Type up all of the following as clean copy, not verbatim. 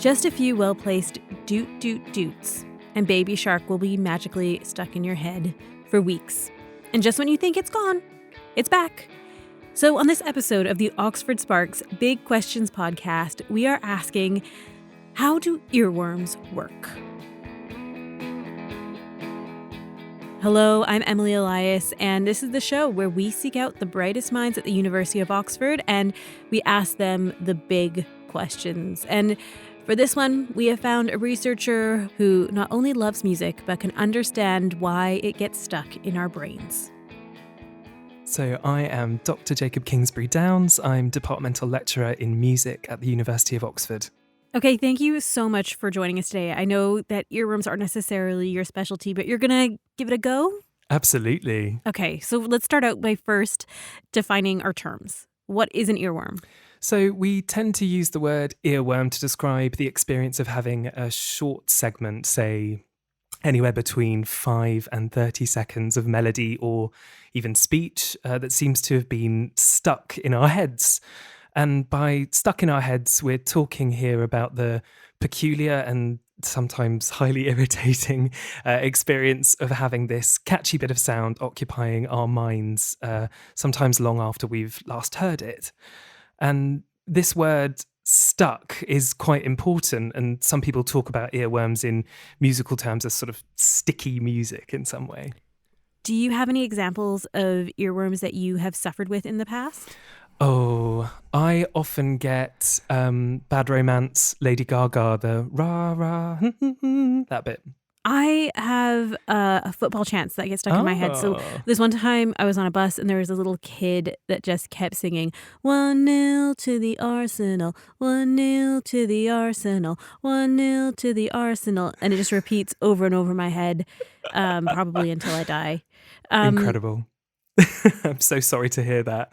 Just a few well-placed doot doot doots, and Baby Shark will be magically stuck in your head for weeks. And just when you think it's gone, it's back. So on this episode of the Oxford Sparks Big Questions podcast, we are asking, how do earworms work? Hello, I'm Emily Elias, and this is the show where we seek out the brightest minds at the University of Oxford, and we ask them the big questions. And for this one, we have found a researcher who not only loves music, but can understand why it gets stuck in our brains. So I am Dr Jacob Kingsbury Downs. I'm Departmental Lecturer in Music at the University of Oxford. Okay, thank you so much for joining us today. I know that earworms aren't necessarily your specialty, but you're going to give it a go? Absolutely. Okay, so let's start out by first defining our terms. What is an earworm? So we tend to use the word earworm to describe the experience of having a short segment, say anywhere between 5 and 30 seconds of melody or even speech that seems to have been stuck in our heads. And by stuck in our heads, we're talking here about the peculiar and sometimes highly irritating experience of having this catchy bit of sound occupying our minds, sometimes long after we've last heard it. And this word stuck is quite important, and some people talk about earworms in musical terms as sort of sticky music in some way. Do you have any examples of earworms that you have suffered with in the past? Oh, I often get Bad Romance, Lady Gaga, the rah-rah, that bit. I have a football chants that gets stuck in my head. So this one time I was on a bus and there was a little kid that just kept singing 1-0 to the Arsenal, 1-0 to the Arsenal, 1-0 to the Arsenal. And it just repeats over and over my head, probably until I die. Incredible. I'm so sorry to hear that.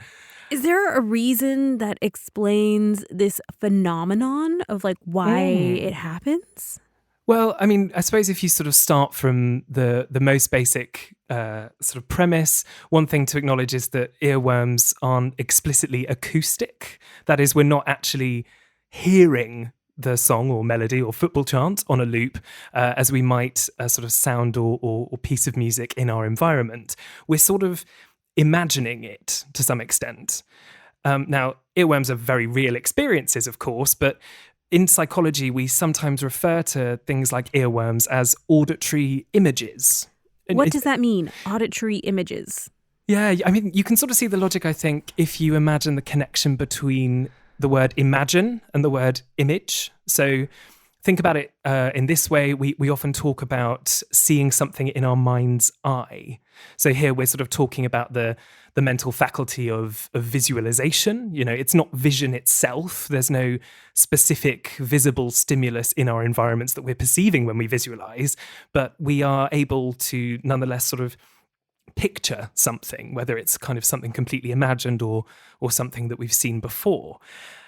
Is there a reason that explains this phenomenon of like why it happens? Well, I mean, I suppose if you sort of start from the most basic sort of premise, one thing to acknowledge is that earworms aren't explicitly acoustic. That is, we're not actually hearing the song or melody or football chant on a loop as we might a sort of sound or piece of music in our environment. We're sort of imagining it to some extent. Now, earworms are very real experiences, of course, but in psychology, we sometimes refer to things like earworms as auditory images. What does that mean, auditory images? Yeah, I mean, you can sort of see the logic, I think, if you imagine the connection between the word imagine and the word image. So think about it in this way. We often talk about seeing something in our mind's eye. So here we're sort of talking about the mental faculty of visualization. You know, it's not vision itself. There's no specific visible stimulus in our environments that we're perceiving when we visualize, but we are able to nonetheless sort of picture something, whether it's kind of something completely imagined or something that we've seen before.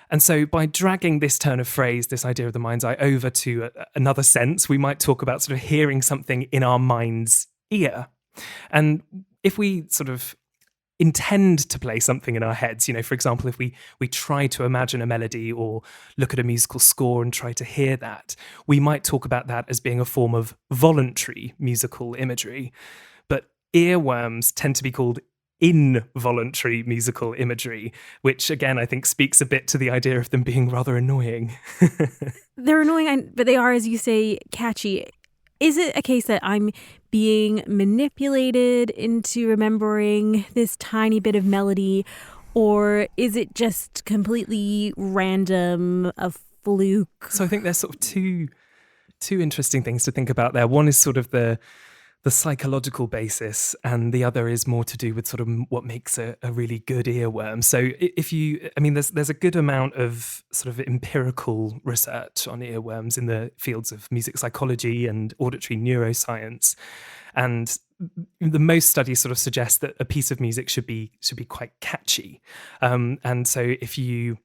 And so by dragging this turn of phrase, this idea of the mind's eye, over to another sense, we might talk about sort of hearing something in our mind's ear. And if we sort of intend to play something in our heads, you know, for example, if we try to imagine a melody or look at a musical score and try to hear that, we might talk about that as being a form of voluntary musical imagery. But earworms tend to be called involuntary musical imagery, which again, I think speaks a bit to the idea of them being rather annoying. They're annoying, but they are, as you say, catchy. Is it a case that I'm being manipulated into remembering this tiny bit of melody, or is it just completely random, a fluke? So I think there's sort of two interesting things to think about there. One is sort of the psychological basis, and the other is more to do with sort of what makes a really good earworm. So there's a good amount of sort of empirical research on earworms in the fields of music psychology and auditory neuroscience. And the most studies sort of suggest that a piece of music should be quite catchy. And so if you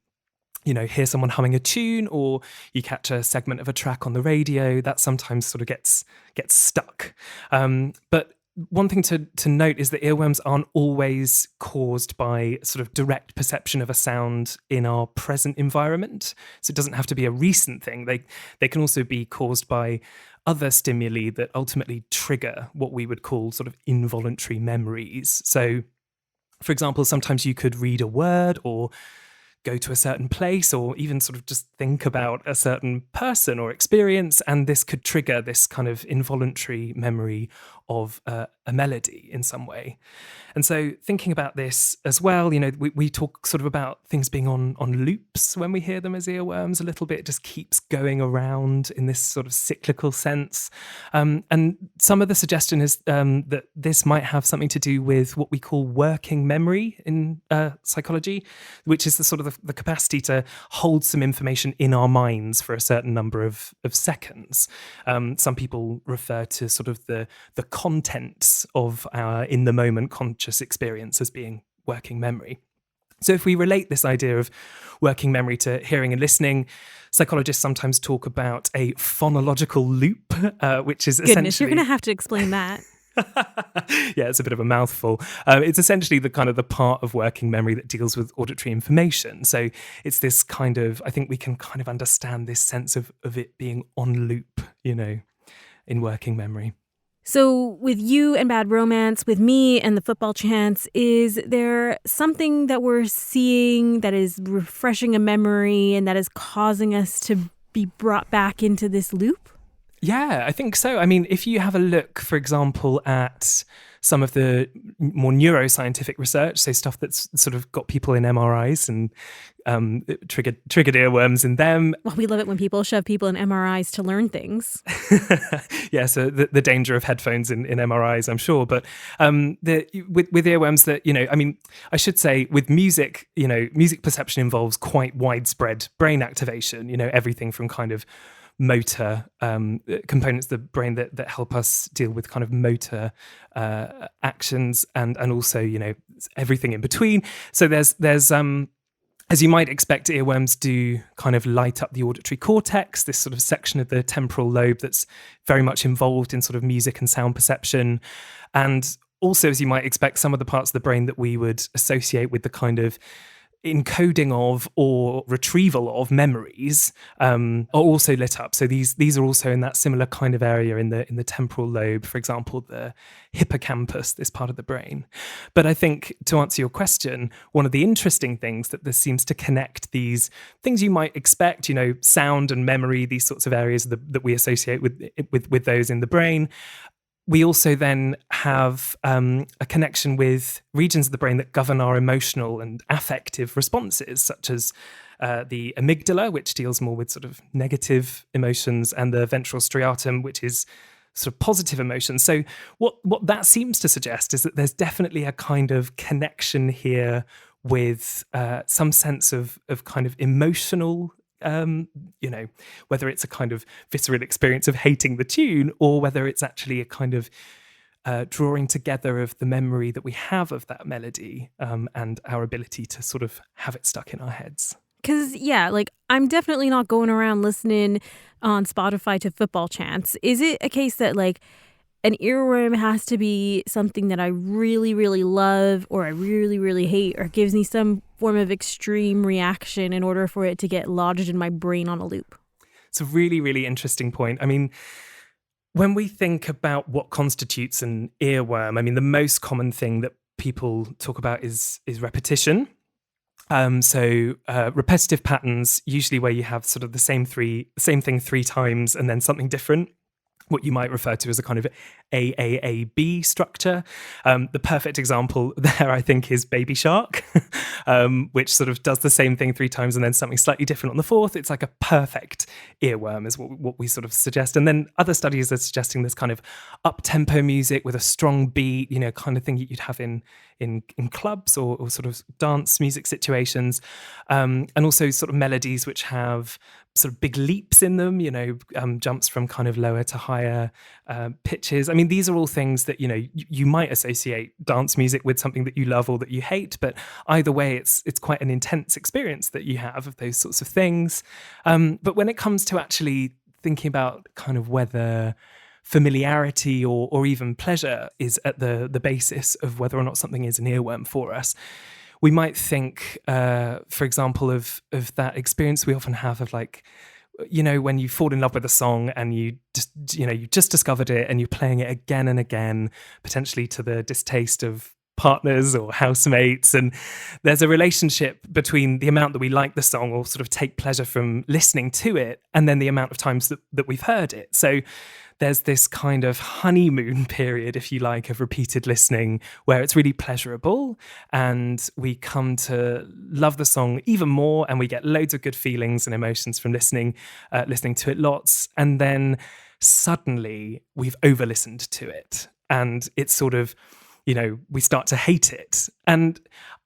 hear someone humming a tune, or you catch a segment of a track on the radio, that sometimes sort of gets stuck. But one thing to note is that earworms aren't always caused by sort of direct perception of a sound in our present environment. So it doesn't have to be a recent thing. They can also be caused by other stimuli that ultimately trigger what we would call sort of involuntary memories. So, for example, sometimes you could read a word or go to a certain place or even sort of just think about a certain person or experience, and this could trigger this kind of involuntary memory of a melody in some way. And so thinking about this as well, we talk sort of about things being on loops when we hear them as earworms a little bit. It just keeps going around in this sort of cyclical sense. And some of the suggestion is that this might have something to do with what we call working memory in psychology, which is the sort of the capacity to hold some information in our minds for a certain number of seconds. Some people refer to sort of the contents of our in the moment conscious experience as being working memory. So if we relate this idea of working memory to hearing and listening, psychologists sometimes talk about a phonological loop, which is Goodness, you're going to have to explain that. Yeah, it's a bit of a mouthful. It's essentially the kind of the part of working memory that deals with auditory information. So it's this kind of, I think we can kind of understand this sense of it being on loop, in working memory. So with you and Bad Romance, with me and the football chants, is there something that we're seeing that is refreshing a memory and that is causing us to be brought back into this loop? Yeah, I think so. I mean, if you have a look, for example, at some of the more neuroscientific research, so stuff that's sort of got people in MRIs and triggered earworms in them. Well, we love it when people shove people in MRIs to learn things. Yeah, so the danger of headphones in MRIs, I'm sure. But with earworms that, I mean, I should say with music, music perception involves quite widespread brain activation, everything from kind of motor components of the brain that help us deal with kind of motor actions and also everything in between. So there's as you might expect, earworms do kind of light up the auditory cortex, this sort of section of the temporal lobe that's very much involved in sort of music and sound perception. And also, as you might expect, some of the parts of the brain that we would associate with the kind of encoding of or retrieval of memories are also lit up. So these are also in that similar kind of area in the temporal lobe, for example, the hippocampus, this part of the brain. But I think to answer your question, one of the interesting things that this seems to connect these things you might expect, sound and memory, these sorts of areas that we associate with those in the brain. We also then have a connection with regions of the brain that govern our emotional and affective responses, such as the amygdala, which deals more with sort of negative emotions, and the ventral striatum, which is sort of positive emotions. So what that seems to suggest is that there's definitely a kind of connection here with some sense of kind of emotional whether it's a kind of visceral experience of hating the tune or whether it's actually a kind of drawing together of the memory that we have of that melody and our ability to sort of have it stuck in our heads. Because, I'm definitely not going around listening on Spotify to football chants. Is it a case that, an earworm has to be something that I really, really love or I really, really hate or gives me some form of extreme reaction in order for it to get lodged in my brain on a loop? It's a really, really interesting point. I mean, when we think about what constitutes an earworm, I mean, the most common thing that people talk about is repetition. So repetitive patterns, usually where you have sort of the same thing three times and then something different. What you might refer to as a kind of AAAB structure. The perfect example there, I think, is Baby Shark, which sort of does the same thing three times and then something slightly different on the fourth. It's like a perfect earworm is what we sort of suggest. And then other studies are suggesting this kind of up-tempo music with a strong beat, kind of thing you'd have in clubs or sort of dance music situations. And also sort of melodies which have sort of big leaps in them, jumps from kind of lower to higher pitches. I mean, these are all things that, you might associate dance music with something that you love or that you hate, but either way, it's quite an intense experience that you have of those sorts of things. But when it comes to actually thinking about kind of whether familiarity or even pleasure is at the basis of whether or not something is an earworm for us. We might think, for example, of that experience we often have of like, when you fall in love with a song and you just discovered it and you're playing it again and again, potentially to the distaste of partners or housemates, and there's a relationship between the amount that we like the song or sort of take pleasure from listening to it and then the amount of times that we've heard it. So there's this kind of honeymoon period, if you like, of repeated listening where it's really pleasurable and we come to love the song even more and we get loads of good feelings and emotions from listening to it lots. And then suddenly we've over-listened to it and it's sort of, we start to hate it. And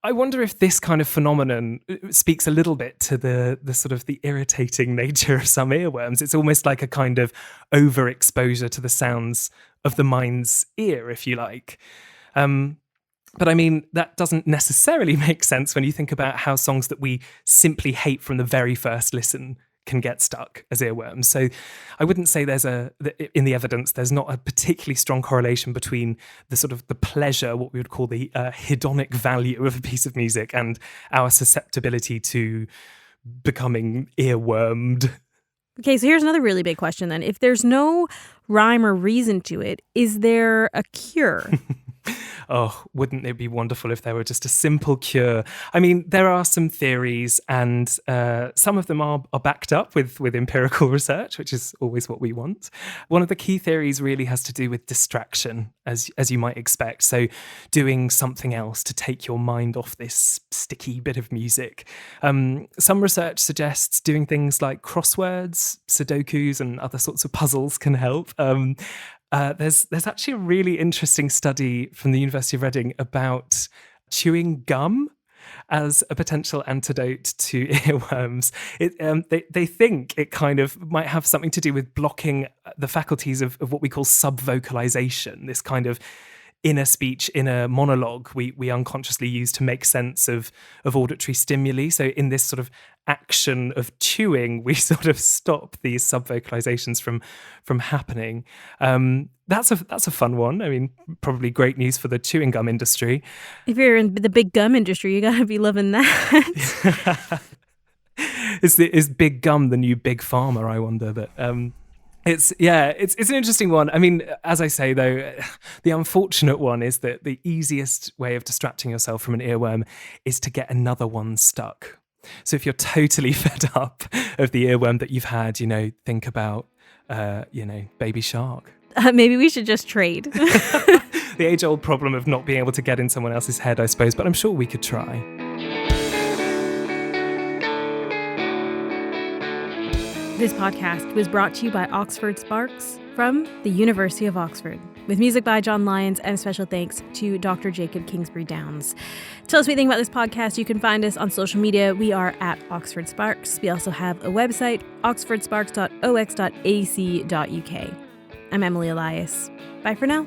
I wonder if this kind of phenomenon speaks a little bit to the sort of the irritating nature of some earworms. It's almost like a kind of overexposure to the sounds of the mind's ear, if you like. But I mean, that doesn't necessarily make sense when you think about how songs that we simply hate from the very first listen can get stuck as earworms. So I wouldn't say in the evidence, there's not a particularly strong correlation between the sort of the pleasure, what we would call the hedonic value of a piece of music and our susceptibility to becoming earwormed. Okay, so here's another really big question then. If there's no rhyme or reason to it, is there a cure? Oh, wouldn't it be wonderful if there were just a simple cure? I mean, there are some theories and some of them are backed up with empirical research, which is always what we want. One of the key theories really has to do with distraction, as you might expect. So doing something else to take your mind off this sticky bit of music. Some research suggests doing things like crosswords, Sudokus and other sorts of puzzles can help. There's actually a really interesting study from the University of Reading about chewing gum as a potential antidote to earworms. They think it kind of might have something to do with blocking the faculties of what we call subvocalization, this kind of inner speech, inner monologue we unconsciously use to make sense of auditory stimuli. So in this sort of action of chewing, we sort of stop these subvocalizations from happening. That's a fun one. I mean, probably great news for the chewing gum industry. If you're in the big gum industry, you gotta be loving that. Is big gum the new big pharma? I wonder, but. It's an interesting one. I mean, as I say, though, the unfortunate one is that the easiest way of distracting yourself from an earworm is to get another one stuck. So if you're totally fed up of the earworm that you've had, think about, Baby Shark. Maybe we should just trade. The age-old problem of not being able to get in someone else's head, I suppose, but I'm sure we could try. This podcast was brought to you by Oxford Sparks from the University of Oxford, with music by John Lyons and special thanks to Dr. Jacob Kingsbury Downs. Tell us what you think about this podcast. You can find us on social media. We are at Oxford Sparks. We also have a website, oxfordsparks.ox.ac.uk. I'm Emily Elias. Bye for now.